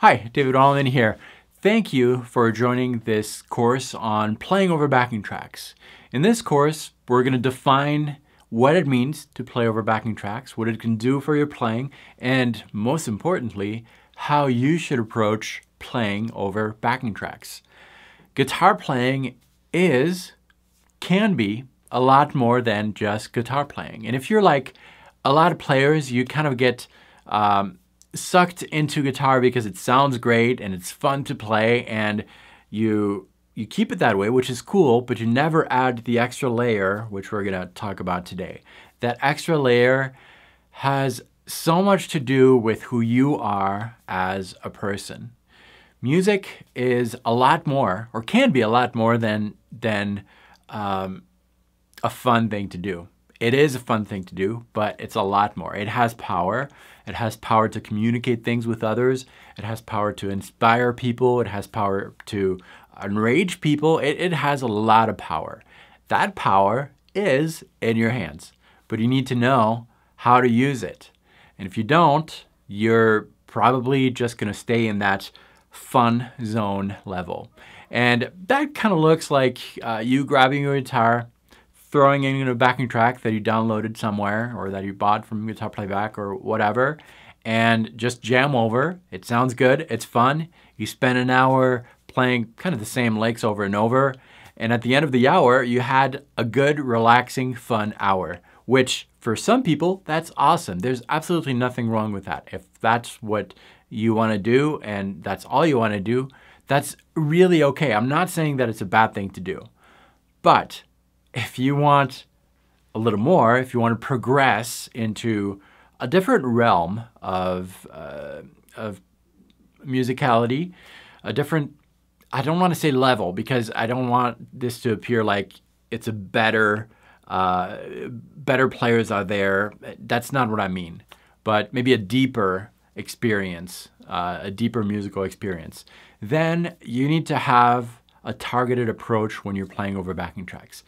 Hi, David Wallimann here. Thank you for joining this course on playing over backing tracks. In this course, we're going to define what it means to play over backing tracks, what it can do for your playing, and most importantly, how you should approach playing over backing tracks. Guitar playing can be a lot more than just guitar playing. And if you're like a lot of players, you kind of get sucked into guitar because it sounds great and it's fun to play, and you keep it that way, which is cool, but you never add the extra layer, which we're going to talk about today. That extra layer has so much to do with who you are as a person. Music is a lot more, or can be a lot more than a fun thing to do. It is a fun thing to do, but it's a lot more. It has power. It has power to communicate things with others. It has power to inspire people. It has power to enrage people. It has a lot of power. That power is in your hands, but you need to know how to use it. And if you don't, you're probably just going to stay in that fun zone level. And that kind of looks like you grabbing your guitar, throwing it in a backing track that you downloaded somewhere or that you bought from Guitar Playback or whatever, and just jam over. It sounds good. It's fun. You spend an hour playing kind of the same licks over and over, and at the end of the hour, you had a good, relaxing, fun hour, which for some people, that's awesome. There's absolutely nothing wrong with that. If that's what you want to do and that's all you want to do, that's really okay. I'm not saying that it's a bad thing to do, but if you want a little more, if you want to progress into a different realm of musicality, a different, I don't want to say level, because I don't want this to appear like it's a better players are there. That's not what I mean. But maybe a deeper experience, a deeper musical experience. Then you need to have a targeted approach when you're playing over backing tracks.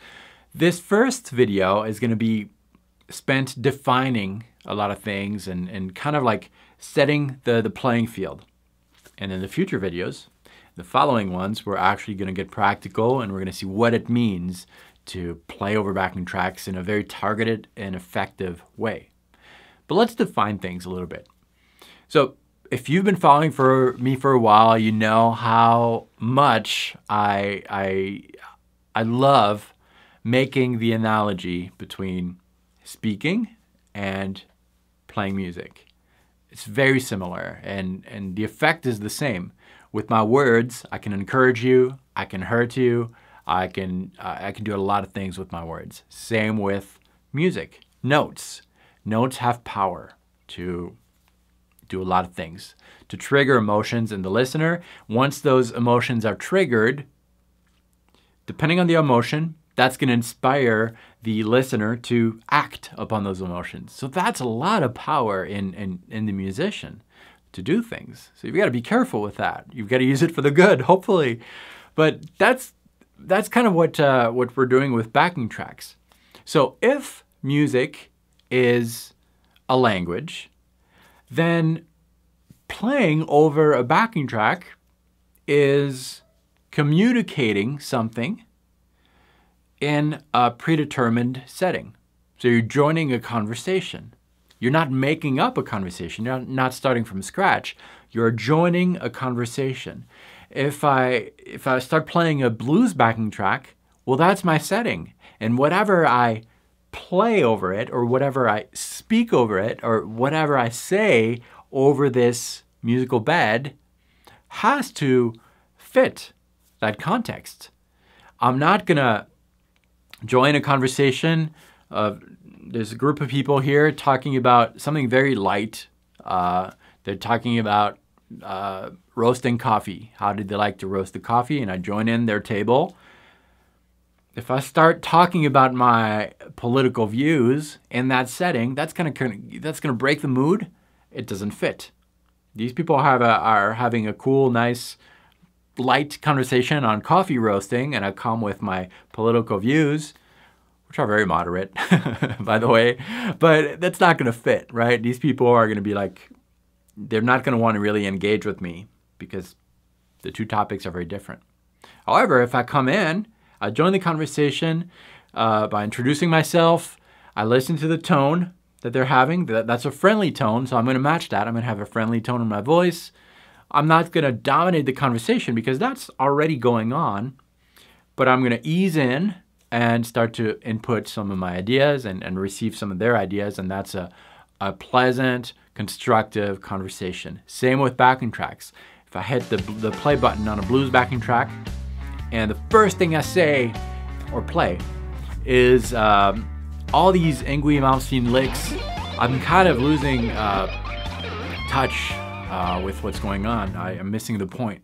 This first video is going to be spent defining a lot of things and kind of like setting the playing field. And in the future videos, the following ones, we're actually going to get practical and we're going to see what it means to play over backing tracks in a very targeted and effective way. But let's define things a little bit. So if you've been following me for a while, you know how much I love making the analogy between speaking and playing music. It's very similar, and the effect is the same. With my words, I can encourage you, I can hurt you, I can do a lot of things with my words. Same with music. Notes. Notes have power to do a lot of things, to trigger emotions in the listener. Once those emotions are triggered, depending on the emotion, that's going to inspire the listener to act upon those emotions. So that's a lot of power in the musician to do things. So you've got to be careful with that. You've got to use it for the good, hopefully. But that's kind of what we're doing with backing tracks. So if music is a language, then playing over a backing track is communicating something in a predetermined setting. So you're joining a conversation. You're not making up a conversation. You're not starting from scratch. You're joining a conversation. If I start playing a blues backing track, well, that's my setting. And whatever I play over it, or whatever I speak over it, or whatever I say over this musical bed has to fit that context. I'm not gonna join a conversation of, there's a group of people here talking about something very light. They're talking about roasting coffee. How did they like to roast the coffee? And I join in their table. If I start talking about my political views in that setting, that's gonna break the mood. It doesn't fit. These people are having a cool, nice, light conversation on coffee roasting, and I come with my political views, which are very moderate, by the way, but that's not going to fit, right? These people are going to be like, they're not going to want to really engage with me. because the two topics are very different. However, if I come in, I join the conversation by introducing myself, I listen to the tone that they're having. That's a friendly tone, so I'm going to match that. I'm going to have a friendly tone in my voice. I'm not going to dominate the conversation because that's already going on, but I'm going to ease in and start to input some of my ideas and receive some of their ideas, and that's a pleasant, constructive conversation. Same with backing tracks. If I hit the play button on a blues backing track, and the first thing I say or play is all these Ingui Malmsteen licks, I'm kind of losing touch with what's going on. I am missing the point.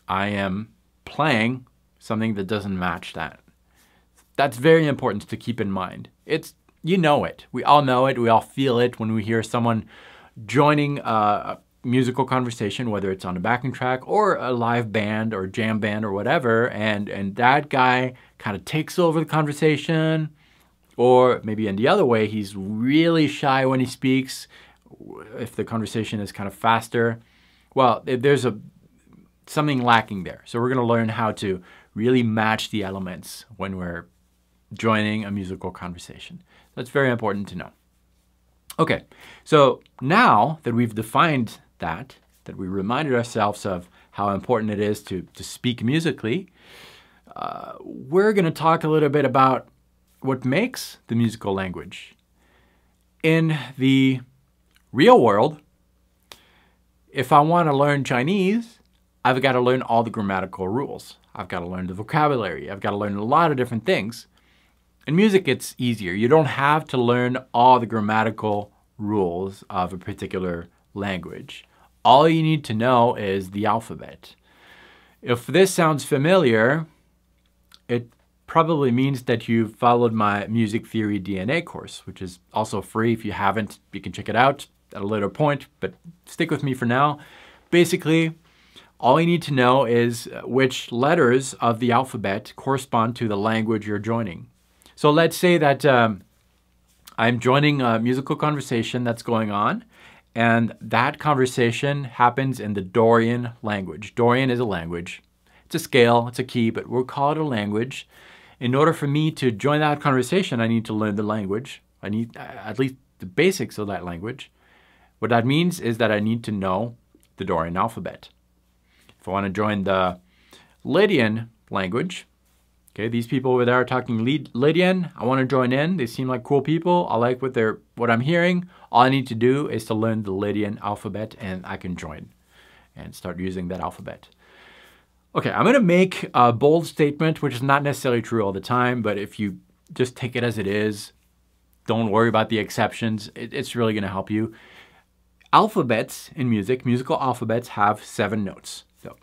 I am playing something that doesn't match that. That's very important to keep in mind. You know it. We all know it. We all feel it when we hear someone joining a musical conversation, whether it's on a backing track or a live band or jam band or whatever, and that guy kind of takes over the conversation, or maybe in the other way, he's really shy when he speaks, if the conversation is kind of faster. Well, there's something lacking there. So we're going to learn how to really match the elements when we're joining a musical conversation. That's very important to know. Okay, so now that we've defined that we reminded ourselves of how important it is to speak musically, we're going to talk a little bit about what makes the musical language. In the real world, if I want to learn Chinese, I've got to learn all the grammatical rules. I've got to learn the vocabulary. I've got to learn a lot of different things. In music, it's easier. You don't have to learn all the grammatical rules of a particular language. All you need to know is the alphabet. If this sounds familiar, it probably means that you've followed my Music Theory DNA course, which is also free. If you haven't, you can check it out at a later point, but stick with me for now. Basically, all you need to know is which letters of the alphabet correspond to the language you're joining. So let's say that I'm joining a musical conversation that's going on, and that conversation happens in the Dorian language. Dorian is a language. It's a scale, it's a key, but we'll call it a language. In order for me to join that conversation, I need to learn the language. I need at least the basics of that language. What that means is that I need to know the Dorian alphabet. If I want to join the Lydian language, okay, these people over there are talking Lydian. I want to join in. They seem like cool people. I like what I'm hearing. All I need to do is to learn the Lydian alphabet, and I can join and start using that alphabet. Okay, I'm going to make a bold statement, which is not necessarily true all the time, but if you just take it as it is, don't worry about the exceptions. It's really going to help you. Alphabets in music, musical alphabets, have 7 notes. So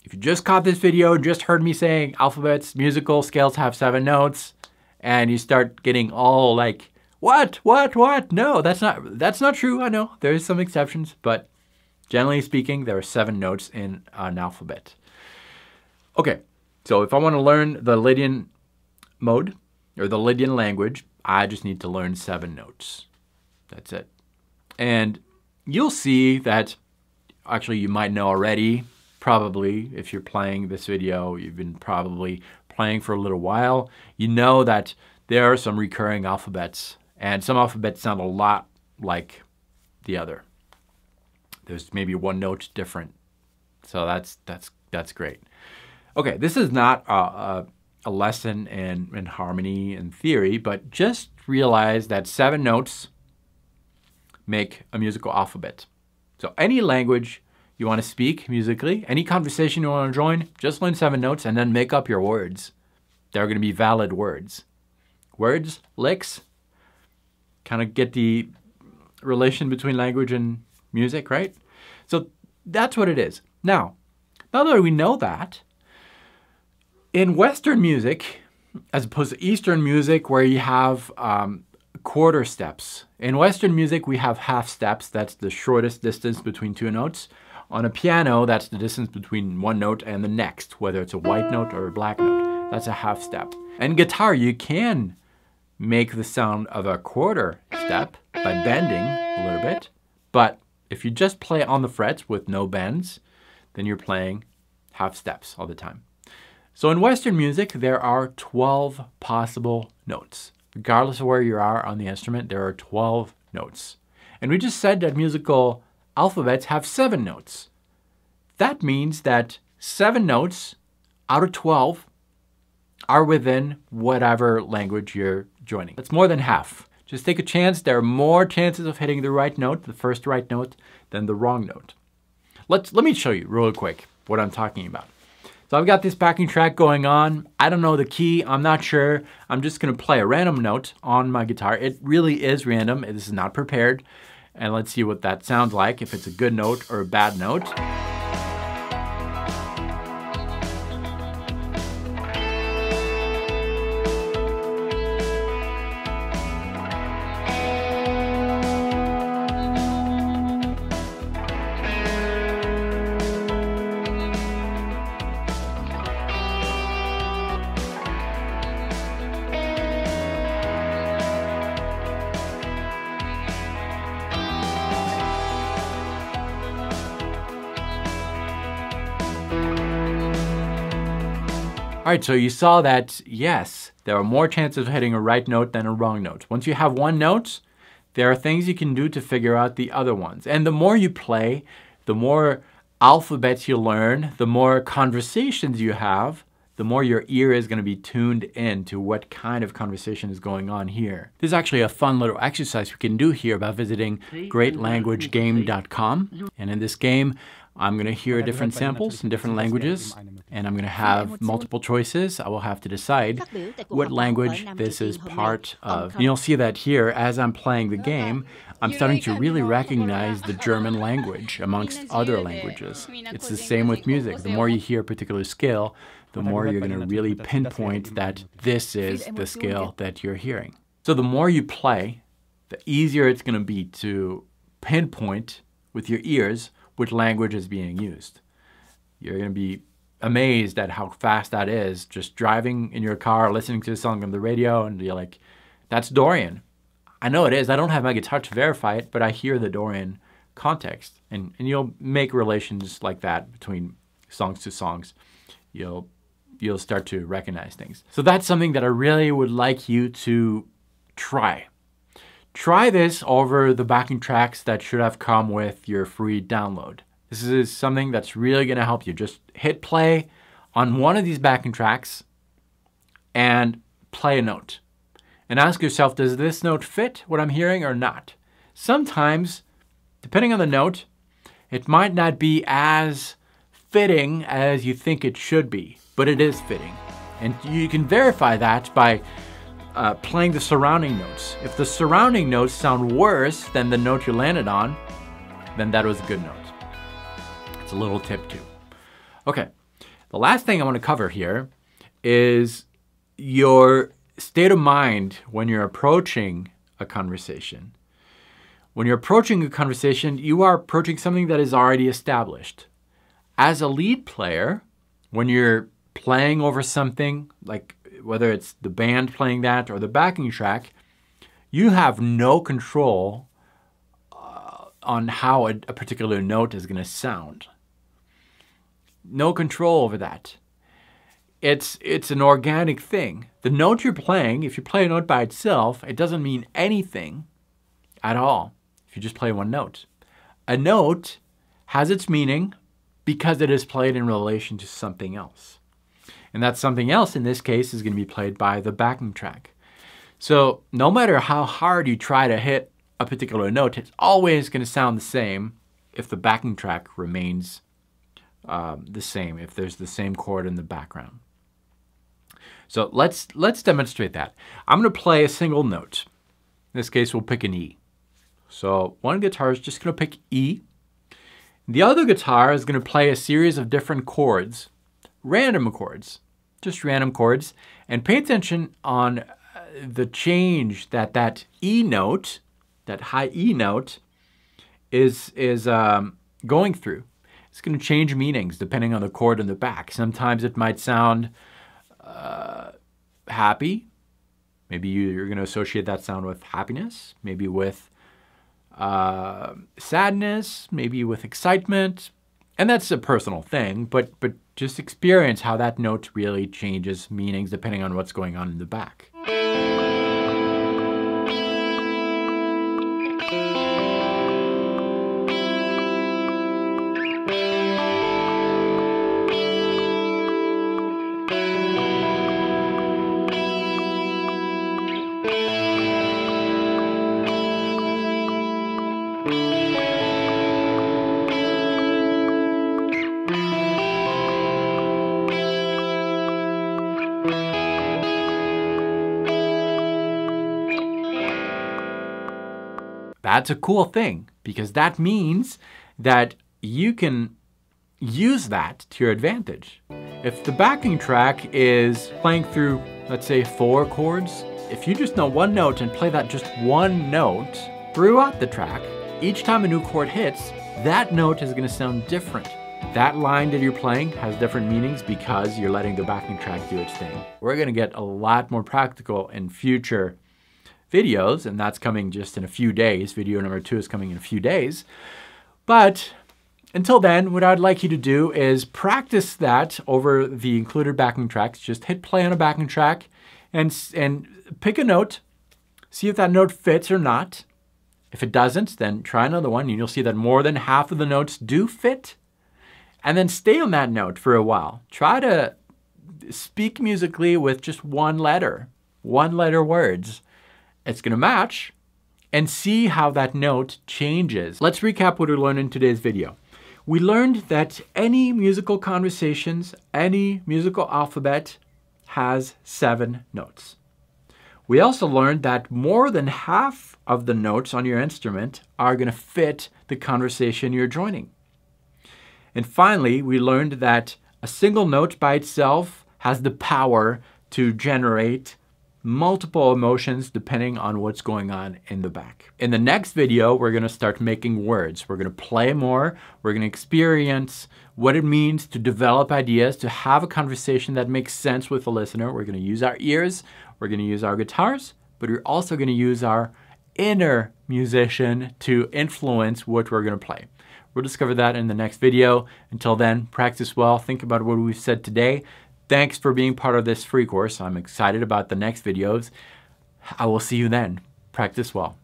if you just caught this video and just heard me saying alphabets, musical scales have 7 notes, and you start getting all like, what? No, that's not true. I know there's some exceptions, but generally speaking, there are 7 notes in an alphabet. Okay, so if I want to learn the Lydian mode or the Lydian language, I just need to learn 7 notes. That's it. And you'll see that, actually you might know already, probably if you're playing this video, you've been probably playing for a little while, you know that there are some recurring alphabets, and some alphabets sound a lot like the other. There's maybe one note different. So that's great. Okay, this is not a lesson in harmony and theory, but just realize that 7 notes make a musical alphabet. So any language you want to speak musically, any conversation you want to join, just learn 7 notes and then make up your words. They're going to be valid words. Words, licks, kind of get the relation between language and music, right? So that's what it is. Now that we know that, in Western music, as opposed to Eastern music where you have quarter steps, in Western music we have half steps. That's the shortest distance between 2 notes. On a piano, that's the distance between one note and the next, whether it's a white note or a black note. That's a half step. And guitar, you can make the sound of a quarter step by bending a little bit, but if you just play on the frets with no bends, then you're playing half steps all the time. So in Western music, there are 12 possible notes. Regardless of where you are on the instrument, there are 12 notes. And we just said that musical alphabets have 7 notes. That means that 7 notes out of 12 are within whatever language you're joining. That's more than half. Just take a chance. There are more chances of hitting the right note, the first right note, than the wrong note. Let me show you real quick what I'm talking about. So I've got this backing track going on. I don't know the key. I'm not sure. I'm just going to play a random note on my guitar. It really is random. This is not prepared. And let's see what that sounds like, if it's a good note or a bad note. All right, so you saw that, yes, there are more chances of hitting a right note than a wrong note. Once you have one note, there are things you can do to figure out the other ones. And the more you play, the more alphabets you learn, the more conversations you have, the more your ear is going to be tuned in to what kind of conversation is going on here. This is actually a fun little exercise we can do here by visiting greatlanguagegame.com. And in this game, I'm going to hear different samples in different languages, and I'm going to have multiple choices. I will have to decide what language this is part of. And you'll see that here, as I'm playing the game, I'm starting to really recognize the German language amongst other languages. It's the same with music. The more you hear a particular scale, the more you're going to really pinpoint that this is the scale that you're hearing. So the more you play, the easier it's going to be to pinpoint with your ears which language is being used. You're going to be amazed at how fast that is, just driving in your car, listening to a song on the radio, and you're like, that's Dorian. I know it is. I don't have my guitar to verify it, but I hear the Dorian context. And you'll make relations like that between songs to songs. You'll start to recognize things. So that's something that I really would like you to try. Try this over the backing tracks that should have come with your free download. This is something that's really going to help you. Just hit play on one of these backing tracks and play a note. And ask yourself, does this note fit what I'm hearing or not? Sometimes, depending on the note, it might not be as fitting as you think it should be, but it is fitting. And you can verify that by playing the surrounding notes. If the surrounding notes sound worse than the note you landed on, then that was a good note. It's a little tip too. Okay, the last thing I want to cover here is your state of mind when you're approaching a conversation. When you're approaching a conversation, you are approaching something that is already established. As a lead player, when you're playing over something, like whether it's the band playing that or the backing track, you have no control on how a particular note is going to sound. No control over that. It's an organic thing. The note you're playing, if you play a note by itself, it doesn't mean anything at all if you just play one note. A note has its meaning because it is played in relation to something else. And that something else in this case is going to be played by the backing track. So no matter how hard you try to hit a particular note, it's always going to sound the same if the backing track remains the same, if there's the same chord in the background. So let's demonstrate that. I'm going to play a single note. In this case, we'll pick an E. So one guitar is just going to pick E. The other guitar is going to play a series of different chords, random chords, just random chords, and pay attention on the change that E note, that high E note, is going through. It's going to change meanings depending on the chord in the back. Sometimes it might sound happy. Maybe you're going to associate that sound with happiness, maybe with sadness, maybe with excitement. And that's a personal thing, but just experience how that note really changes meanings depending on what's going on in the back. That's a cool thing, because that means that you can use that to your advantage. If the backing track is playing through, let's say, 4 chords, if you just know one note and play that just one note throughout the track, each time a new chord hits, that note is going to sound different. That line that you're playing has different meanings because you're letting the backing track do its thing. We're going to get a lot more practical in future videos, and that's coming just in a few days. Video number 2 is coming in a few days. But until then, what I'd like you to do is practice that over the included backing tracks. Just hit play on a backing track and pick a note. See if that note fits or not. If it doesn't, then try another one, and you'll see that more than half of the notes do fit. And then stay on that note for a while. Try to speak musically with just one-letter words. It's going to match, and see how that note changes. Let's recap what we learned in today's video. We learned that any musical conversations, any musical alphabet has 7 notes. We also learned that more than half of the notes on your instrument are going to fit the conversation you're joining. And finally, we learned that a single note by itself has the power to generate multiple emotions depending on what's going on in the back. In the next video, we're going to start making words. We're going to play more. We're going to experience what it means to develop ideas, to have a conversation that makes sense with the listener. We're going to use our ears. We're going to use our guitars, but we're also going to use our inner musician to influence what we're going to play. We'll discover that in the next video. Until then, practice well. Think about what we've said today. Thanks for being part of this free course. I'm excited about the next videos. I will see you then. Practice well.